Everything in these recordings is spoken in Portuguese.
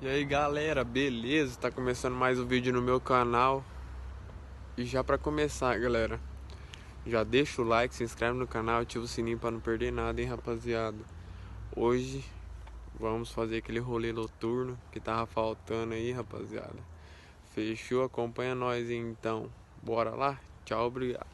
E aí galera, beleza? Tá começando mais um vídeo no meu canal. E já pra começar, galera, já deixa o like, se inscreve no canal, ativa o sininho pra não perder nada, hein, rapaziada. Hoje vamos fazer aquele rolê noturno que tava faltando aí, rapaziada. Fechou? Acompanha nós então. Bora lá? Tchau, obrigado.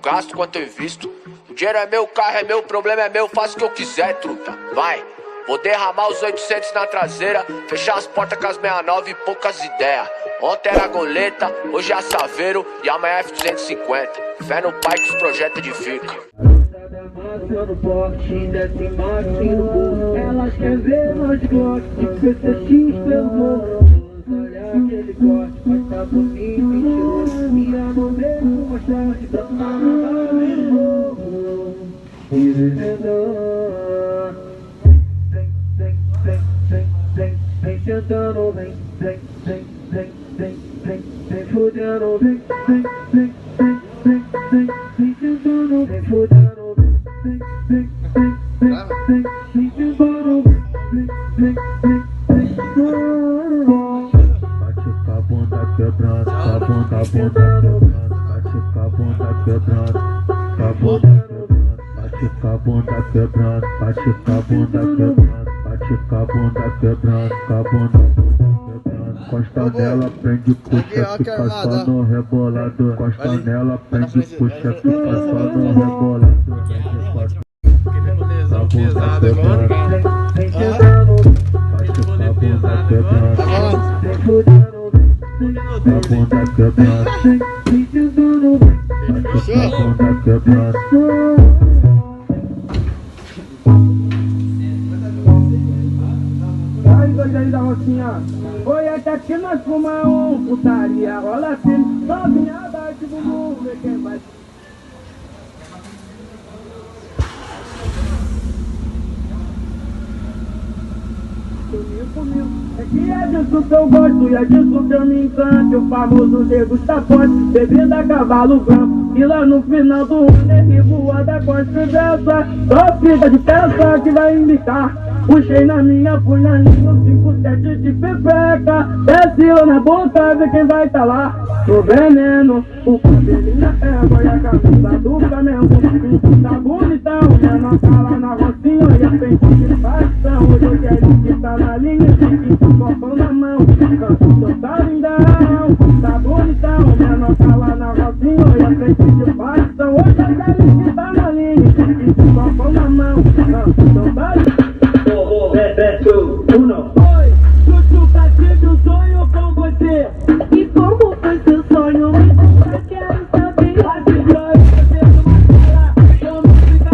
Gasto quanto eu invisto. O dinheiro é meu, o carro é meu, o problema é meu, faço o que eu quiser, truta. Vai! Vou derramar os 800 na traseira, fechar as portas com as 69 e poucas ideias. Ontem era goleta, hoje é a Saveiro e amanhã é F250. Fé no pai que os projetos edificam. Elas querem ver nós Glock, de PCX pelo morro. Olha aquele corte, mas tá por mim, mentiroso. Minha mão veio mostrar onde tá falando mesmo. E vivendo. Vem sentando, vem fudendo, vem sentando, vem fudendo, vem embora, bate com a bunda quebrando, com a bunda quebrando, bate com a bunda quebrando, com a bunda quebrando, bate com a bunda quebrando, bate com a bunda quebrando, bate com a bunda quebrando, com a bunda quebrando. Costa nela, prende, puxa, fica só no rebolado. Costa nela, prende, puxa, fica só no rebolado. Beleza, pesado agora. Vem sentando, bate com a bunda quebrando, vem fudendo, com a bunda quebrando, vem sentando, bate com a bunda quebrando. Aí da rocinha, oi, até aqui nós fuma putaria, rola assim, sozinha, dá de bumbum, vê quem vai. É que é disso que eu gosto e é disso que eu me encanto. O famoso degusta forte, bebida a cavalo branco. E lá no final do ano é revoada com as crianças. Só fica de peça que vai imitar. Puxei na minha punhaninha, 5-7 de pepeca. Desce lá na boca, vê quem vai tá lá. Tô veneno, o cabelinho na égua e a camisa do Flamengo. Tá bonitão, menor tá lá na rocinha e a frente de paixão. Hoje eu quero que tá na linha, fique com o copão na mão. Canto tá lindão, tá bonitão, menor tá lá na rocinha e a frente de paixão. Hoje eu quero que tá na linha, fique com o copão na mão. Canto tá lindão. Oi, Chuchuca, tive um sonho com você. E como foi seu sonho? Eu quero saber. Vamos ficar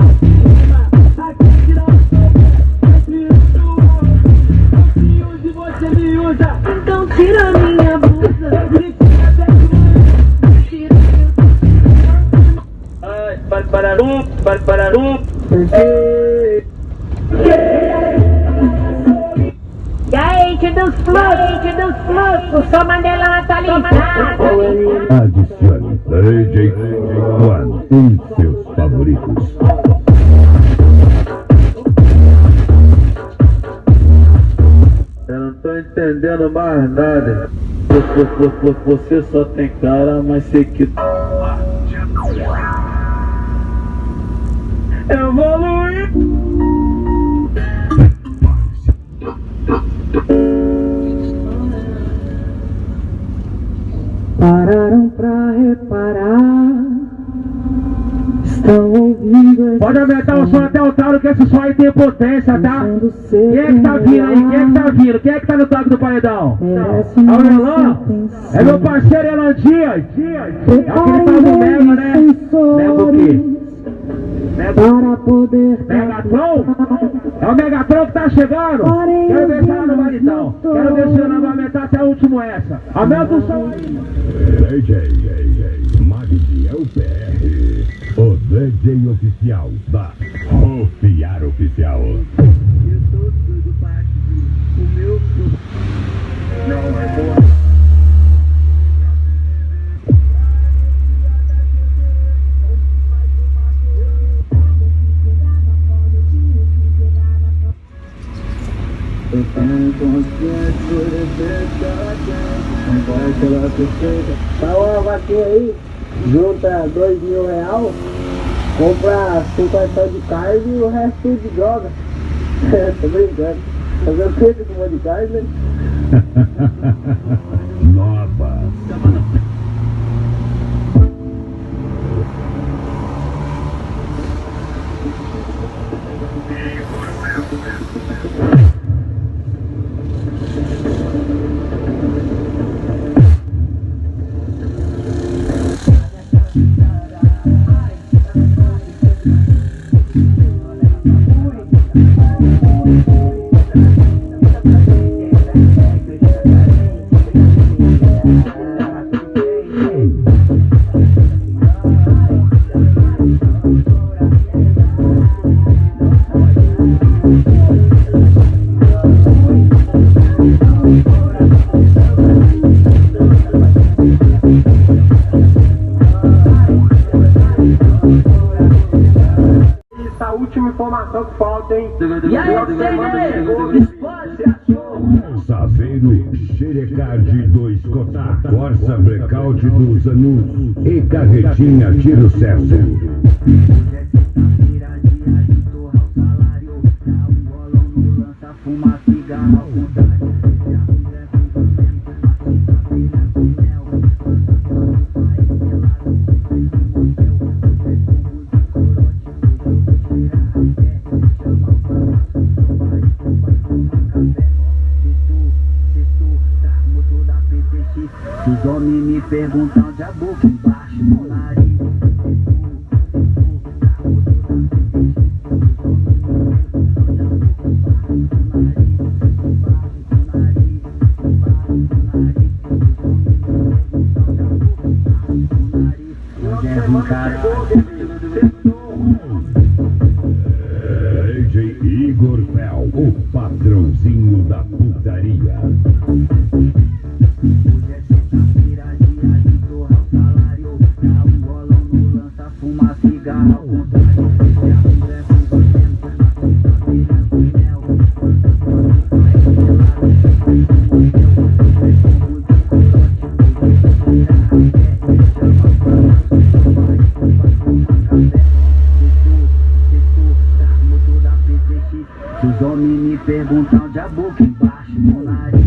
em cima. Aqui tirar o soco. Se você me usa, então tira minha blusa. Ai, pararum. E aí, dos fluxos, sou Mandela atualizada. Adicione DJ One em seus favoritos. Eu não tô entendendo mais nada. Você só tem cara, mas sei que evoluir. Pararam pra reparar, estão ouvindo. Pode aumentar o som até o talo, que esse som aí tem potência, tá? Quem é que tá vindo aí? Quem é que tá vindo? Quem é que tá no toque do paredão? É o Elan? É meu parceiro Elan Dias. É aquele tal do Mega, né? Mega o quê? Para poder Megatron? É o Megatron que tá chegando? Quero ver se ela não vai então. Quero ver se ela não vai aumentar até o último essa. Aumenta o som aí. DJ Magdiel PR, o DJ oficial da Rufiar Oficial. Eu tô tudo parte do meu filho. Não, é boa. Eu tenho consciência por efeito que ela tem. Não pode ser ela perfeita. Tá uma vaquinha aí, junta R$2.000, compra 50 de carne e o resto tudo de droga. Tô brincando. Fazer o que com uma de carne, né? Nova. Essa última informação que falta, hein? E aí, Saveiro, Xerecard 2 Cotar, Corsa Blackout dos Anus e Carretinha Tiro Certo. Os homens me perguntam de a boca embaixo do nariz. DJ Igor Fel, o patrãozinho da putaria. Os homens me perguntam de a boca embaixo do nariz.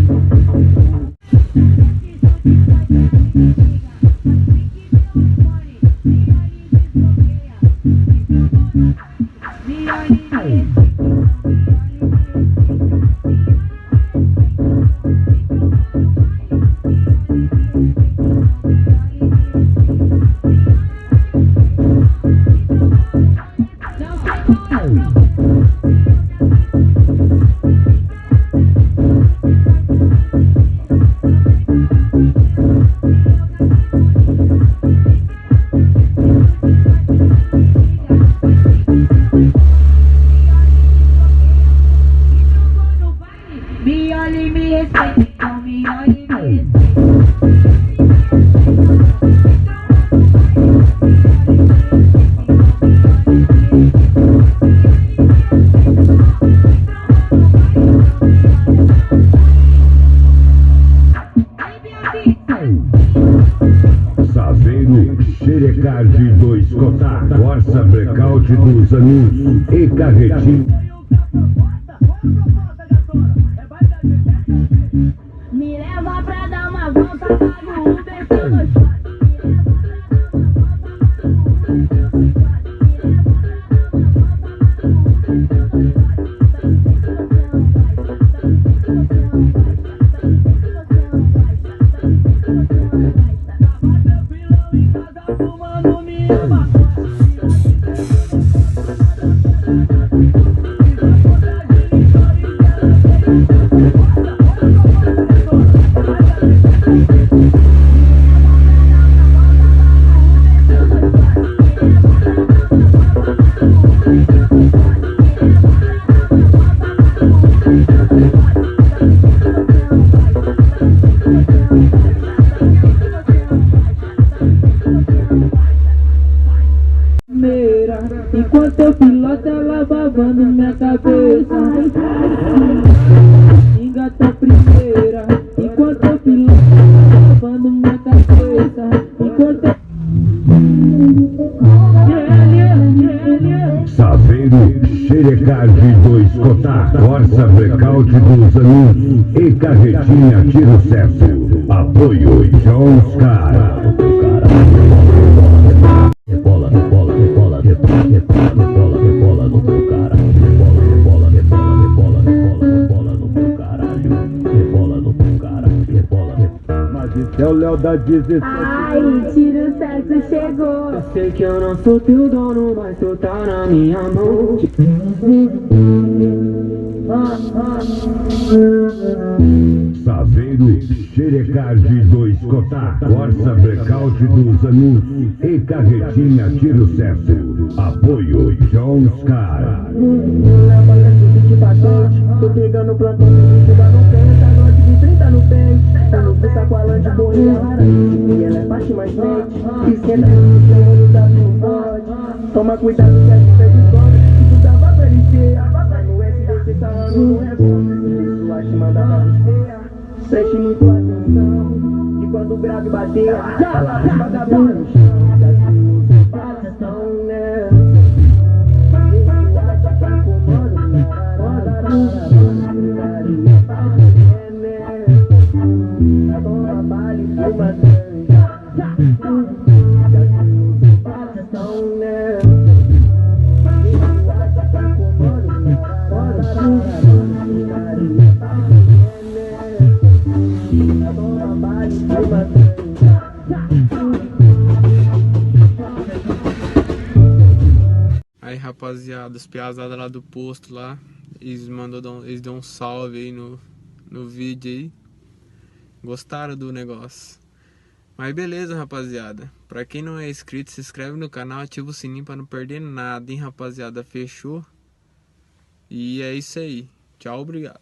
Me olhe e me respeite, então me olhe e me respeite. Saveiro, Xerecard 2 Cotar, Corsa Blackout dos Anus e Carretinha. Me leva pra dar uma volta, pago o Uber pelo shot. Enquanto eu piloto ela babando minha cabeça. Xerecard 2 Cotar, Corsa Blackout dos Anúncios e Carretinha Tiro Certo. Apoio Jones Car. Rebola no teu caralho. Rebola no teu caralho. Rebola no teu caralho. Mas isso é o Léo da 17. Ai, tiro certo chegou. Eu sei que eu não sou teu dono, mas tu tá na minha mão. Saveiro, Xerecard 2 Cotar, Corsa Blackout dos Anúncios e Carretinha Tiro Certo. Apoio Jones Car. Tô pegando plantão, chega no pé, tá noite de 30 no pé. Tá no pé, sacoalante, boinha laranja. E ela é parte mais frente, esquenta no chão da pode. Toma cuidado que a gente é de sobra, que tu tava pra encher. Vai no SDC, tá lá no revólver. Isso acho manda pra você. Preste muito atenção, que quando o grave bater, vagabundo no chão. Já se usa coração, né? Aí, rapaziada, os piazadas lá do posto lá, eles deu um salve aí no vídeo aí. Gostaram do negócio. Mas beleza, rapaziada. Pra quem não é inscrito, se inscreve no canal, ativa o sininho pra não perder nada, hein, rapaziada. Fechou? E é isso aí. Tchau, obrigado.